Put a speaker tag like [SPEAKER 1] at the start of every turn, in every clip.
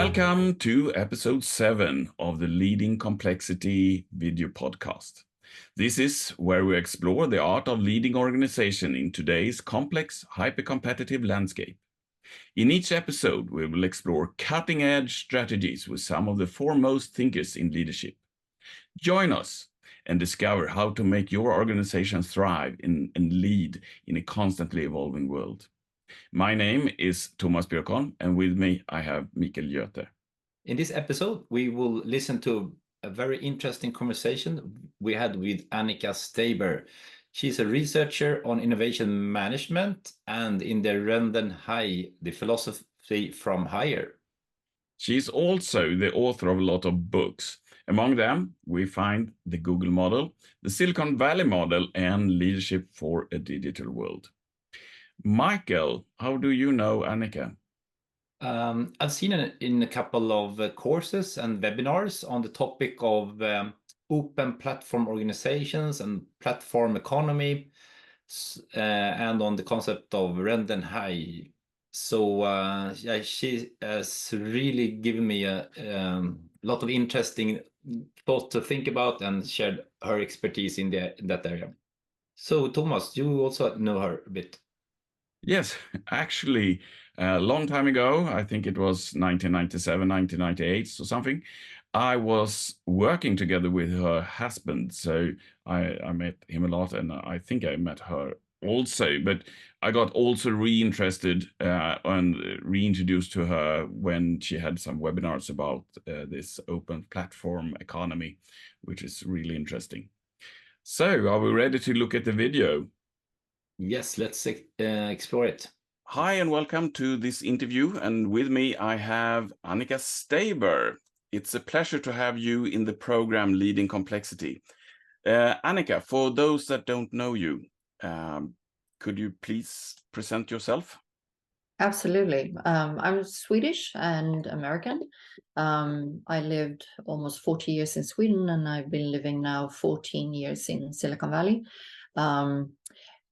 [SPEAKER 1] Welcome to episode 7 of the Leading Complexity video podcast. This is where we explore the art of leading organization in today's complex, hyper-competitive landscape. In each episode, we will explore cutting-edge strategies with some of the foremost thinkers in leadership. Join us and discover how to make your organization thrive and lead in a constantly evolving world. My name is Tomas Björkholm, and with me I have Göthe.
[SPEAKER 2] In this episode, we will listen to a very interesting conversation we had with Annika Steiber. She's a researcher on innovation management and in the Renden High, the philosophy from higher.
[SPEAKER 1] She's also the author of a lot of books. Among them, we find the Google model, the Silicon Valley model, and leadership for a digital world. Michael, how do you know Annika?
[SPEAKER 2] I've seen it in a couple of courses and webinars on the topic of open platform organizations and platform economy, and on the concept of Renden High. So yeah, she has really given me a lot of interesting thoughts to think about and shared her expertise in that area. So Thomas, you also know her a bit.
[SPEAKER 1] Yes, actually, a long time ago, I think it was 1997, 1998 or something, I was working together with her husband. So I met him a lot, and I think I met her also. But I got also reinterested and reintroduced to her when she had some webinars about this open platform economy, which is really interesting. So are we ready to look at the video?
[SPEAKER 2] Yes, let's explore it.
[SPEAKER 1] Hi and welcome to this interview, and with me I have Annika Steiber. It's a pleasure to have you in the program Leading Complexity. Annika, for those that don't know you, could you please present yourself?
[SPEAKER 3] Absolutely. I'm Swedish and American. I lived almost 40 years in Sweden, and I've been living now 14 years in Silicon Valley.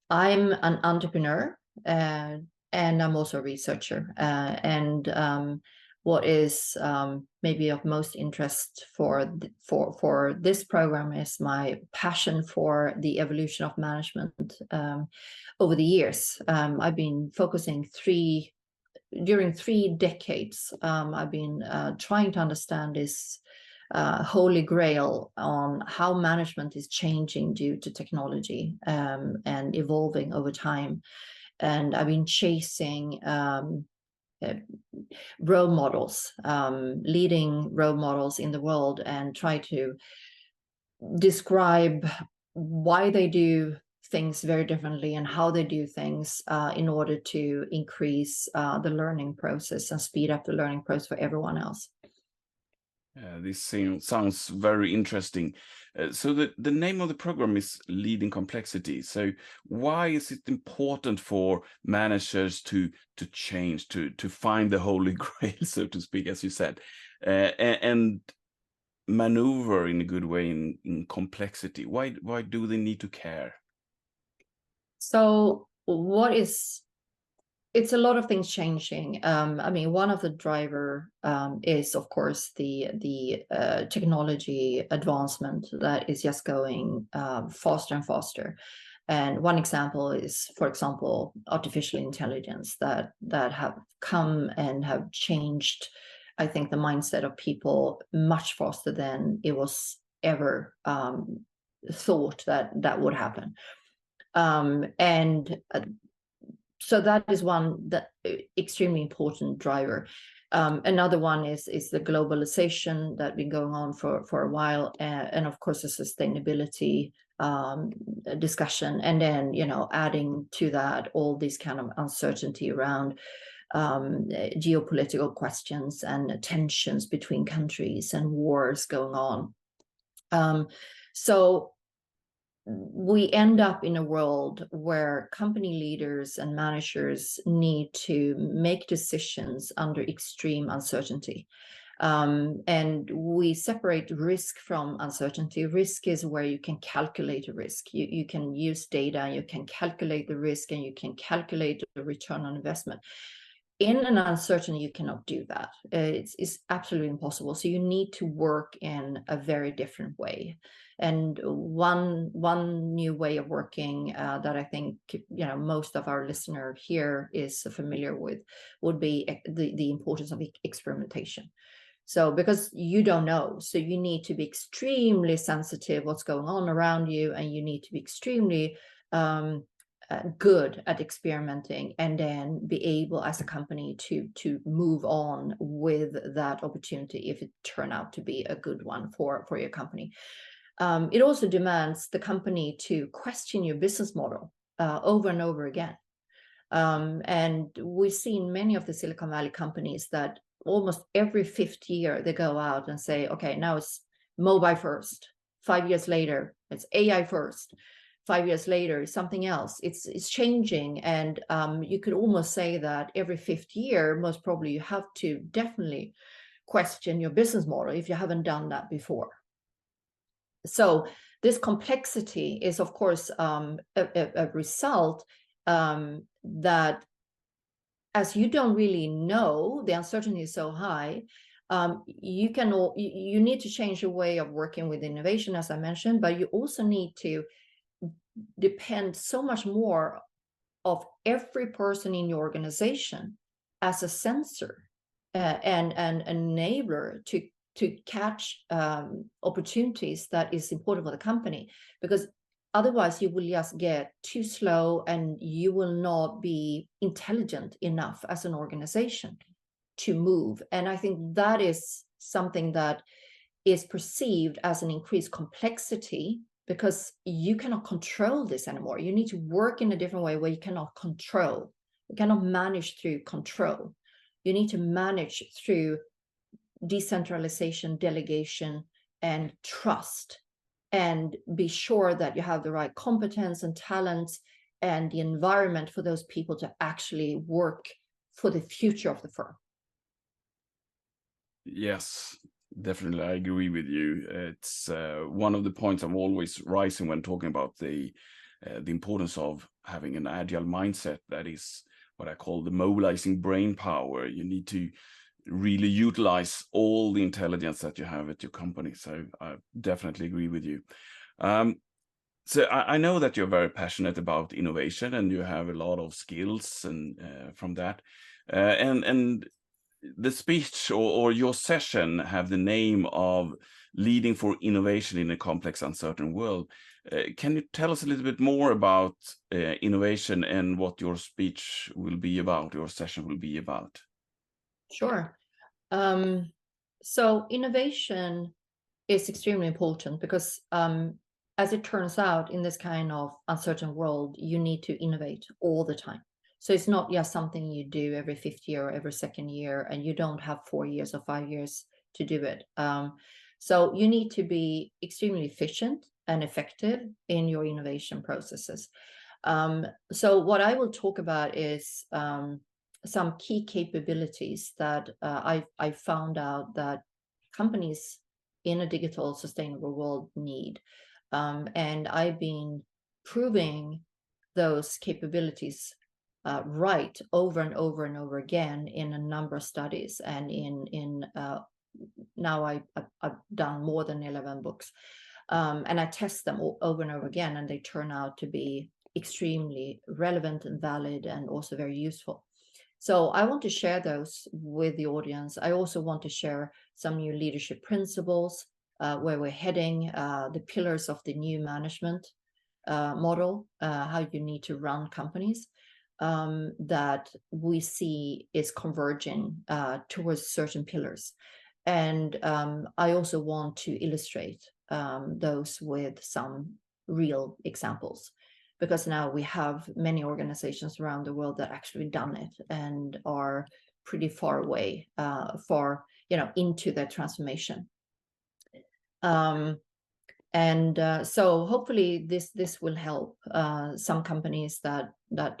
[SPEAKER 3] I'm an entrepreneur, and I'm also a researcher. What is maybe of most interest for this program is my passion for the evolution of management over the years. I've been focusing during 3 decades. I've been trying to understand this holy grail on how management is changing due to technology and evolving over time. And I've been chasing role models, leading role models in the world, and try to describe why they do things very differently and how they do things in order to increase the learning process and speed up the learning process for everyone else.
[SPEAKER 1] This sounds very interesting. So the name of the program is Leading Complexity. So why is it important for managers to change, to find the holy grail, so to speak, as you said, and maneuver in a good way in complexity? Why do they need to care?
[SPEAKER 3] So it's a lot of things changing. I mean, one of the driver is, of course, the technology advancement that is just going faster and faster. And one example is, for example, artificial intelligence that have come and have changed, I think, the mindset of people much faster than it was ever thought that would happen. So that is one that extremely important driver. Another one is the globalization that been going on for a while, and of course the sustainability discussion, and then adding to that all these kind of uncertainty around geopolitical questions and tensions between countries and wars going on. So we end up in a world where company leaders and managers need to make decisions under extreme uncertainty. And we separate risk from uncertainty. Risk is where you can calculate a risk. You can use data, you can calculate the risk, and you can calculate the return on investment. in an uncertainty, you cannot do that. It's absolutely impossible. So you need to work in a very different way. And one new way of working that I think most of our listener here is familiar with would be the importance of experimentation. So because you don't know, so you need to be extremely sensitive what's going on around you, and you need to be extremely good at experimenting, and then be able as a company to move on with that opportunity if it turn out to be a good one for your company. It also demands the company to question your business model over and over again. And we've seen many of the Silicon Valley companies that almost every fifth year they go out and say, okay, now it's mobile first. 5 years later, it's AI first. 5 years later, something else. It's changing, and you could almost say that every fifth year, most probably, you have to definitely question your business model if you haven't done that before. So this complexity is, of course, a result that, as you don't really know, the uncertainty is so high. You need to change your way of working with innovation, as I mentioned, but you also need to depend so much more of every person in your organization as a sensor and an enabler to catch opportunities that is important for the company, because otherwise you will just get too slow and you will not be intelligent enough as an organization to move. And I think that is something that is perceived as an increased complexity, because you cannot control this anymore. You need to work in a different way where you cannot control. You cannot manage through control. You need to manage through decentralization, delegation, and trust, and be sure that you have the right competence and talents and the environment for those people to actually work for the future of the firm.
[SPEAKER 1] Yes, definitely, I agree with you. It's one of the points I'm always raising when talking about the importance of having an agile mindset. That is what I call the mobilizing brain power. You need to really utilize all the intelligence that you have at your company. So I definitely agree with you. So I know that you're very passionate about innovation, and you have a lot of skills and from that. And the speech or your session have the name of Leading for Innovation in a Complex, Uncertain World. Can you tell us a little bit more about innovation and what your speech will be about, your session will be about?
[SPEAKER 3] Sure. So innovation is extremely important because as it turns out, in this kind of uncertain world, you need to innovate all the time. So it's not just something you do every fifth year or every second year, and you don't have 4 years or 5 years to do it. So you need to be extremely efficient and effective in your innovation processes. So what I will talk about is some key capabilities that I found out that companies in a digital sustainable world need. And I've been proving those capabilities right over and over and over again in a number of studies, and now I've done more than 11 books, and I test them over and over again, and they turn out to be extremely relevant and valid and also very useful. So I want to share those with the audience. I also want to share some new leadership principles, where we're heading, the pillars of the new management model, how you need to run companies, that we see is converging towards certain pillars. And I also want to illustrate those with some real examples, because now we have many organizations around the world that actually done it and are pretty far away, into their transformation. So hopefully this will help some companies that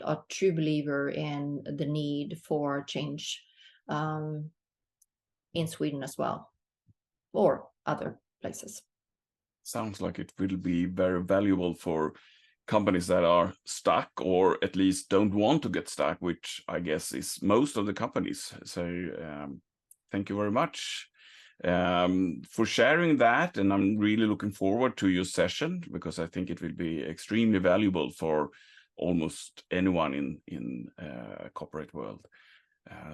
[SPEAKER 3] are true believer in the need for change in Sweden as well, or other places.
[SPEAKER 1] Sounds like it will be very valuable for companies that are stuck, or at least don't want to get stuck, which I guess is most of the companies. So thank you very much for sharing that, and I'm really looking forward to your session, because I think it will be extremely valuable for almost anyone in corporate world.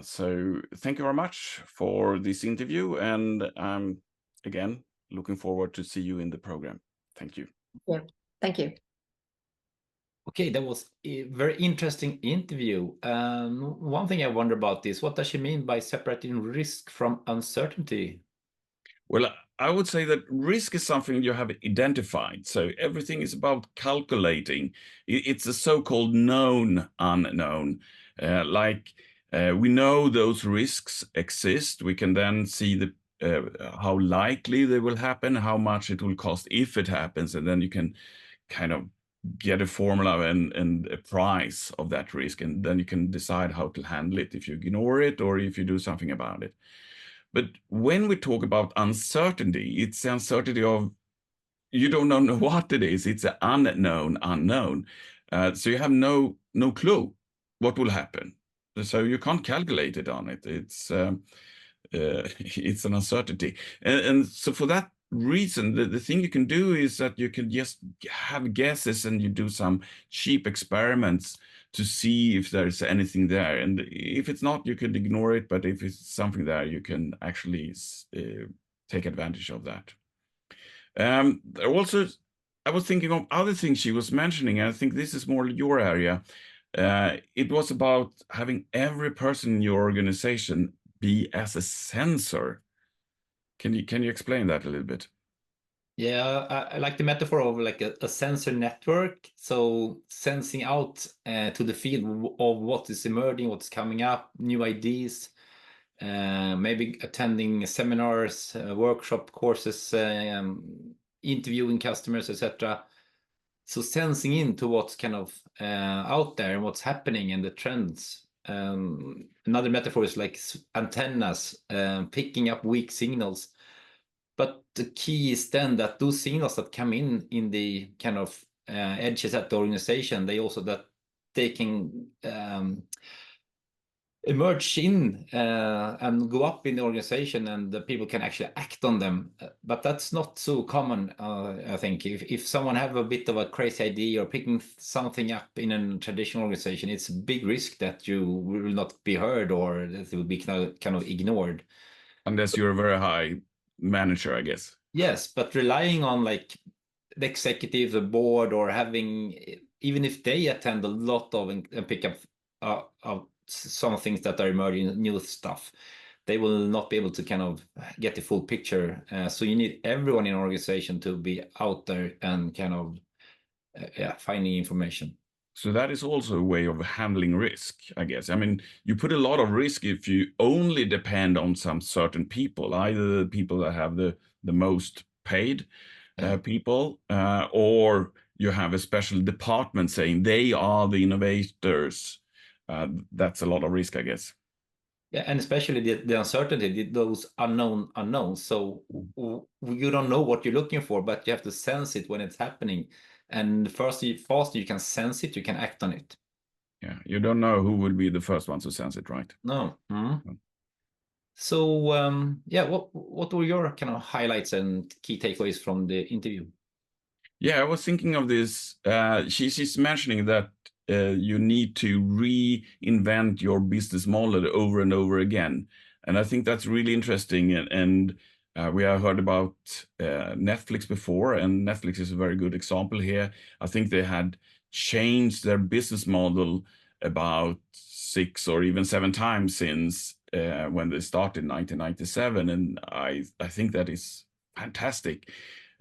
[SPEAKER 1] So thank you very much for this interview, and again, looking forward to see you in the program. Thank you.
[SPEAKER 3] Yeah, thank you.
[SPEAKER 2] Okay, that was a very interesting interview. One thing I wonder about is, what does she mean by separating risk from uncertainty?
[SPEAKER 1] Well, I would say that risk is something you have identified. So everything is about calculating. It's a so-called known unknown. We know those risks exist. We can then see how likely they will happen, how much it will cost if it happens, and then you can kind of get a formula and a price of that risk, and then you can decide how to handle it, if you ignore it or if you do something about it. But when we talk about uncertainty, it's the uncertainty of you don't know what it is. It's an unknown unknown. So you have no clue what will happen. So you can't calculate it on it. It's it's an uncertainty. And so for that reason, the thing you can do is that you can just have guesses, and you do some cheap experiments to see if there's anything there. And if it's not, you can ignore it. But if it's something there, you can actually take advantage of that. Also, I was thinking of other things she was mentioning, and I think this is more your area. It was about having every person in your organization be as a sensor. Can you explain that a little bit?
[SPEAKER 2] Yeah, I like the metaphor of like a sensor network. So sensing out to the field of what is emerging, what's coming up, new ideas, maybe attending seminars, workshop courses, interviewing customers, etc. So sensing into what's kind of out there and what's happening and the trends. Another metaphor is like antennas, picking up weak signals. But the key is then that those signals that come in the kind of edges at the organization, they can emerge in and go up in the organization, and the people can actually act on them. But that's not so common, I think. If someone have a bit of a crazy idea or picking something up in a traditional organization, it's a big risk that you will not be heard, or that it will be kind of ignored.
[SPEAKER 1] Unless you're a very high manager, I guess.
[SPEAKER 2] Yes, but relying on like the executive, the board, or having, even if they attend a lot of and pick up some things that are emerging, new stuff, they will not be able to kind of get the full picture. So you need everyone in an organization to be out there and kind of finding information.
[SPEAKER 1] So that is also a way of handling risk, I guess. I mean, you put a lot of risk if you only depend on some certain people, either the people that have the most paid people, or you have a special department saying they are the innovators. That's a lot of risk, I guess.
[SPEAKER 2] Yeah, and especially the uncertainty, those unknowns. So you don't know what you're looking for, but you have to sense it when it's happening. And faster you can sense it, you can act on it.
[SPEAKER 1] Yeah, you don't know who will be the first one to sense it, right?
[SPEAKER 2] No. So yeah, what were your kind of highlights and key takeaways from the interview?
[SPEAKER 1] Yeah, I was thinking of this. She's mentioning that you need to reinvent your business model over and over again. And I think that's really interesting. And we have heard about Netflix before, and Netflix is a very good example here. I think they had changed their business model about 6 or even 7 times since when they started in 1997. And I think that is fantastic.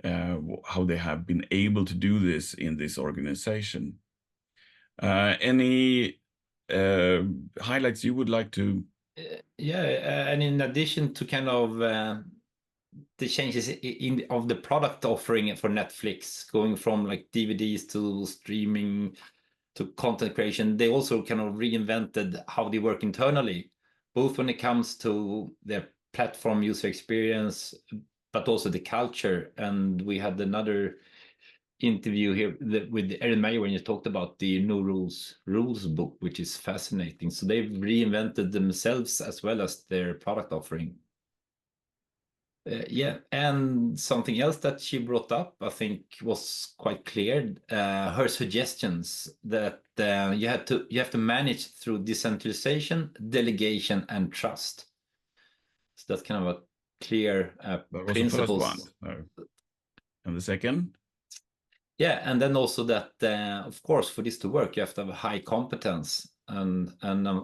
[SPEAKER 1] How they have been able to do this in this organization. Any highlights you would like to?
[SPEAKER 2] Yeah, and in addition to kind of the changes of the product offering for Netflix, going from like DVDs to streaming to content creation, they also kind of reinvented how they work internally, both when it comes to their platform user experience, but also the culture. And we had another interview here with Erin Meyer when you talked about the No Rules book, which is fascinating. So they've reinvented themselves as well as their product offering. Yeah, and something else that she brought up, I think, was quite clear. Her suggestions that you have to manage through decentralization, delegation, and trust. So that's kind of a clear
[SPEAKER 1] That was
[SPEAKER 2] principles.
[SPEAKER 1] the first one. And the second?
[SPEAKER 2] Yeah, and then also that, of course, for this to work, you have to have a high competence. And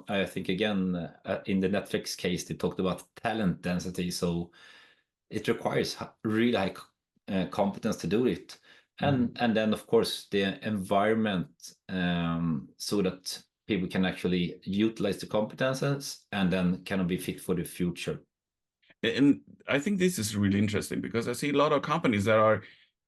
[SPEAKER 2] I think, again, in the Netflix case, they talked about talent density. So it requires really high competence to do it. And then, of course, the environment, so that people can actually utilize the competences and then kind of be fit for the future.
[SPEAKER 1] And I think this is really interesting because I see a lot of companies that are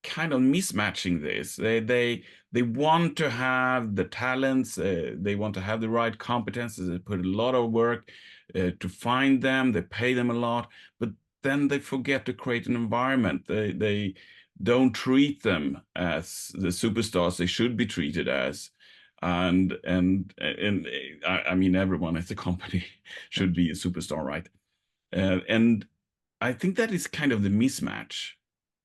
[SPEAKER 1] kind of mismatching this. They want to have the talents, they want to have the right competences, they put a lot of work to find them, they pay them a lot, but then they forget to create an environment. They don't treat them as the superstars they should be treated as. And I mean, everyone at the company should be a superstar, right? And I think that is kind of the mismatch.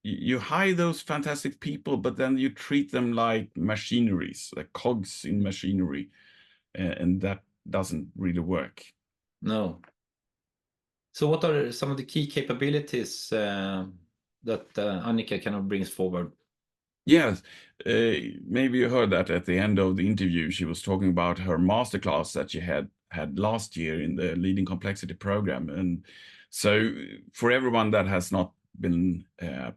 [SPEAKER 1] You hire those fantastic people, but then you treat them like machineries, like cogs in machinery, and that doesn't really work.
[SPEAKER 2] No. So what are some of the key capabilities that Annika kind of brings forward?
[SPEAKER 1] Yes, maybe you heard that at the end of the interview, she was talking about her masterclass that she had last year in the Leading Complexity program. And so for everyone that has not been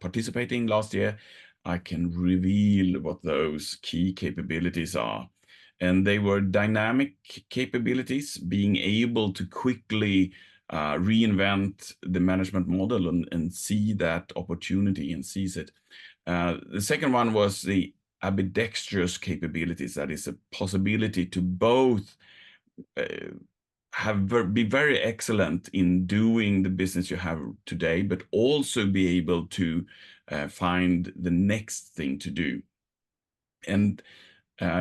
[SPEAKER 1] participating last year, I can reveal what those key capabilities are. And they were dynamic capabilities, being able to quickly reinvent the management model and see that opportunity and seize it. The second one was the ambidextrous capabilities. That is a possibility to both be very excellent in doing the business you have today, but also be able to find the next thing to do. And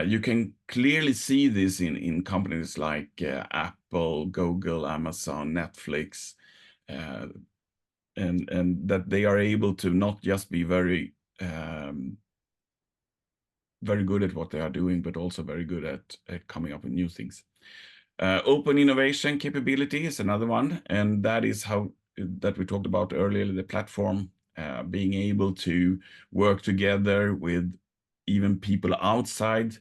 [SPEAKER 1] you can clearly see this in companies like Apple, Google, Amazon, Netflix, and that they are able to not just be very good at what they are doing, but also very good at coming up with new things. Open innovation capability is another one, and that is how that we talked about earlier, the platform, being able to work together with even people outside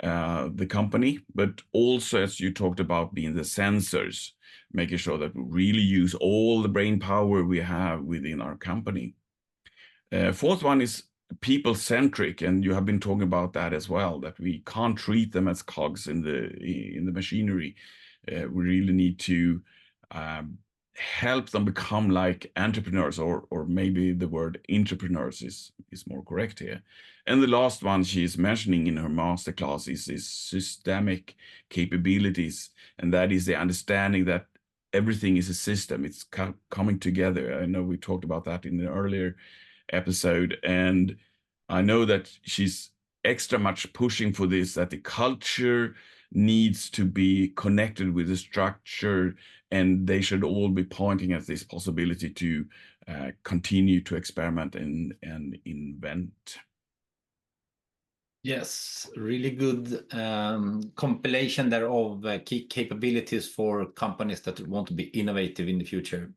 [SPEAKER 1] the company, but also, as you talked about, being the sensors, making sure that we really use all the brain power we have within our company. Fourth one is people-centric, and you have been talking about that as well, that we can't treat them as cogs in the machinery. We really need to help them become like entrepreneurs, or maybe the word entrepreneurs is more correct here. And the last one she's mentioning in her masterclass is systemic capabilities, and that is the understanding that everything is a system. It's coming together. I know we talked about that in the earlier episode, and I know that she's extra much pushing for this, that the culture needs to be connected with the structure, and they should all be pointing at this possibility to continue to experiment and invent.
[SPEAKER 2] Yes, really good compilation there of key capabilities for companies that want to be innovative in the future.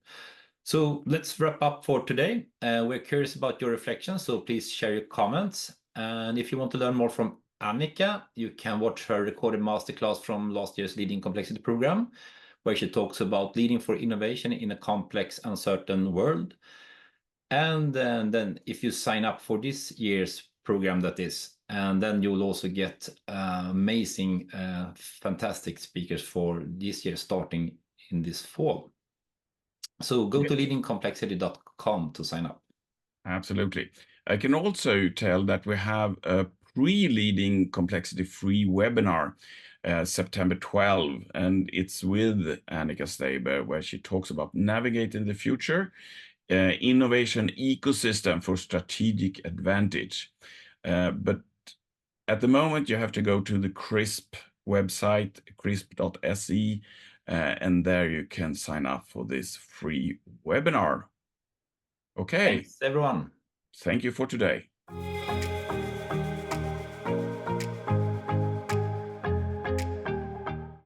[SPEAKER 2] So let's wrap up for today. We're curious about your reflections, so please share your comments. And if you want to learn more from Annika, you can watch her recorded masterclass from last year's Leading Complexity program, where she talks about leading for innovation in a complex, uncertain world. And then if you sign up for this year's program, that is, and then you'll also get amazing, fantastic speakers for this year starting in this fall. So go to leadingcomplexity.com to sign up.
[SPEAKER 1] Absolutely. I can also tell that we have a pre-Leading Complexity free webinar September 12, and it's with Annika Steiber, where she talks about navigating the future, innovation ecosystem for strategic advantage. But at the moment, you have to go to the CRISP website, crisp.se, and there you can sign up for this free webinar. Okay.
[SPEAKER 2] Thanks, everyone.
[SPEAKER 1] Thank you for today.